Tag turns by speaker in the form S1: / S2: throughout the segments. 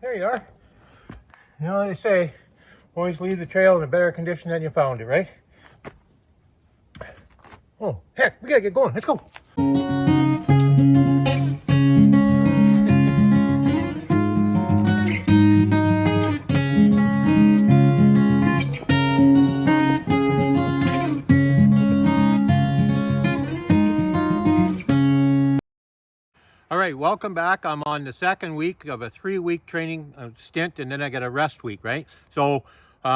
S1: There you are. You know what they say, always leave the trail in a better condition than you found it, right? Oh, heck, we gotta get going. Let's go. All right, welcome back. I'm on the second week of a 3-week training stint, and then I got a rest week, right? So, you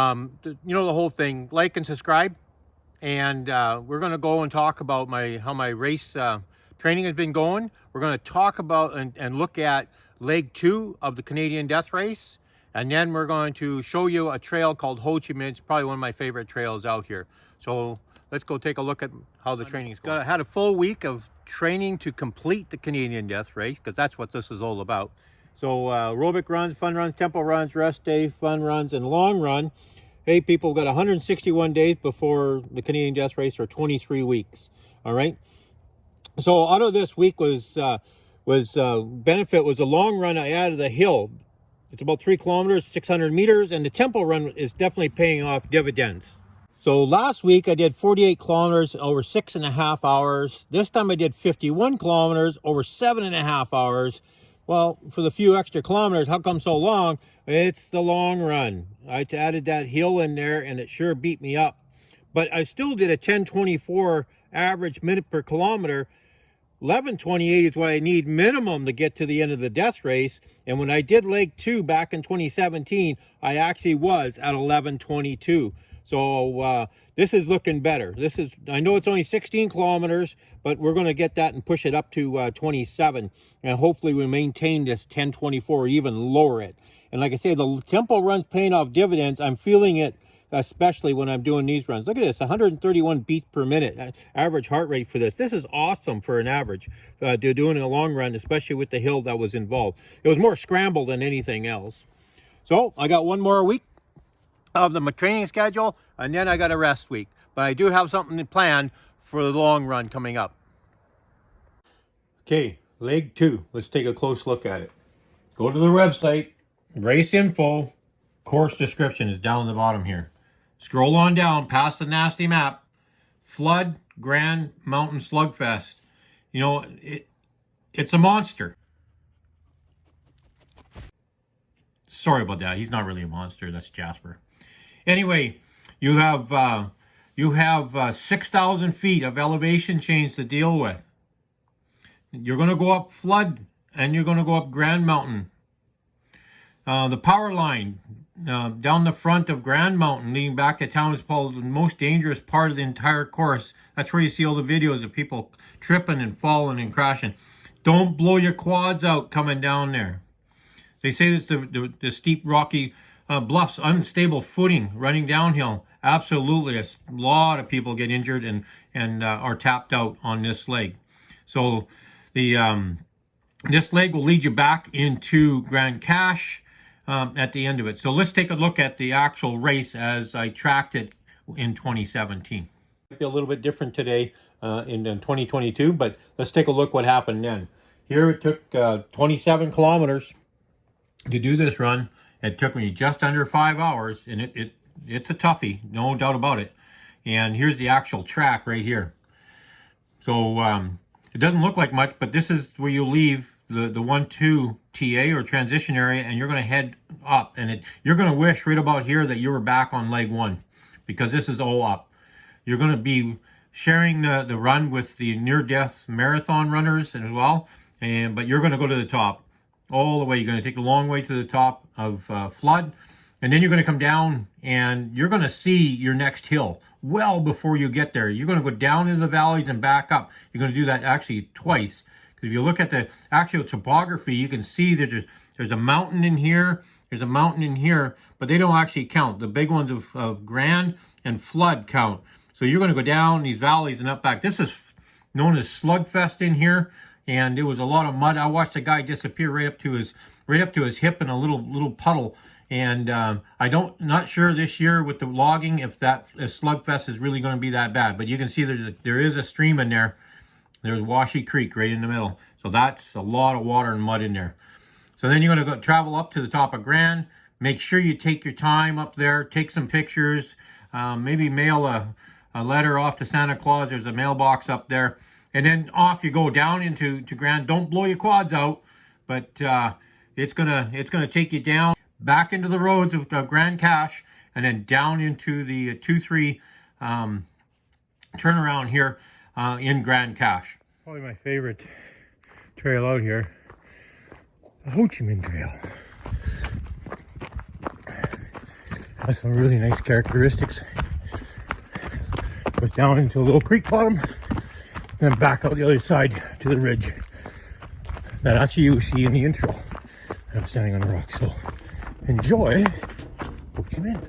S1: know the whole thing. Like and subscribe, and we're going to go and talk about how my race training has been going. We're going to talk about and look at leg 2 of the Canadian Death Race, and then we're going to show you a trail called Chi Minh. It's probably one of my favorite trails out here. So let's go take a look at how the training is going. I had a full week of training to complete the Canadian Death Race, because that's what this is all about. So aerobic runs, fun runs, tempo runs, rest day, fun runs, and long run. Hey people, we've got 161 days before the Canadian Death Race, or 23 weeks. All right. So out of this week benefit was a long run I added the hill. It's about 3 kilometers, 600 meters, and the tempo run is definitely paying off dividends. So last week I did 48 kilometers over 6.5 hours. This time I did 51 kilometers over 7.5 hours. Well, for the few extra kilometers, how come so long? It's the long run. I added that hill in there and it sure beat me up. But I still did a 10:24 average minute per kilometer. 11:28 is what I need minimum to get to the end of the death race. And when I did leg 2 back in 2017, I actually was at 11:22. So this is looking better. I know it's only 16 kilometers, but we're going to get that and push it up to 27. And hopefully we maintain this 10:24 or even lower it. And like I say, the tempo run's paying off dividends. I'm feeling it, especially when I'm doing these runs. Look at this, 131 beats per minute, average heart rate for this. This is awesome for an average, doing a long run, especially with the hill that was involved. It was more scramble than anything else. So I got one more week of the training schedule, and then I got a rest week. But I do have something planned for the long run coming up. Okay, leg 2. Let's take a close look at it. Go to the website, race info, course description is down the bottom here. Scroll on down past the nasty map, Flood Grand Mountain Slugfest. You know, it's a monster. Sorry about that. He's not really a monster. That's Jasper. Anyway, you have 6,000 feet of elevation change to deal with. You're going to go up Flood, and you're going to go up Grand Mountain. The power line down the front of Grand Mountain leading back to town is called the most dangerous part of the entire course. That's where you see all the videos of people tripping and falling and crashing. Don't blow your quads out coming down there. They say it's the steep rocky bluffs, unstable footing running downhill. Absolutely, a lot of people get injured and are tapped out on this leg. So this leg will lead you back into Grand Cache at the end of it. So let's take a look at the actual race as I tracked it in 2017. Might be a little bit different today in 2022, but let's take a look what happened then. Here it took 27 kilometers to do this run. It took me just under 5 hours, and it's a toughie, no doubt about it. And here's the actual track right here. So it doesn't look like much, but this is where you leave the 1-2 TA or transition area, and you're going to head up. And you're going to wish right about here that you were back on leg 1, because this is all up. You're going to be sharing the run with the near-death marathon runners as well, but you're going to go to the top all the way. You're going to take the long way to the top of Flood, and then you're going to come down and you're going to see your next hill well before you get there. You're going to go down into the valleys and back up. You're going to do that actually twice. Because if you look at the actual topography, you can see that there's a mountain in here, there's a mountain in here, but they don't actually count. The big ones of Grand and Flood count. So you're going to go down these valleys and up back. This is known as Slugfest in here. And there was a lot of mud. I watched a guy disappear right up to his hip in a little puddle. And not sure this year with the logging if Slugfest is really going to be that bad. But you can see there is a stream in there. There's Washy Creek right in the middle. So that's a lot of water and mud in there. So then you're going to go travel up to the top of Grand. Make sure you take your time up there, take some pictures, maybe mail a letter off to Santa Claus. There's a mailbox up there. And then off you go down into Grand. Don't blow your quads out, but it's gonna take you down back into the roads of Grand Cache, and then down into the 2-3 turnaround here in Grand Cache. Probably my favorite trail out here, the Chi Minh Trail. Has some really nice characteristics. Goes down into a little creek bottom, then back out the other side to the ridge that actually you see in the intro. I'm standing on a rock, so enjoy Chi Minh.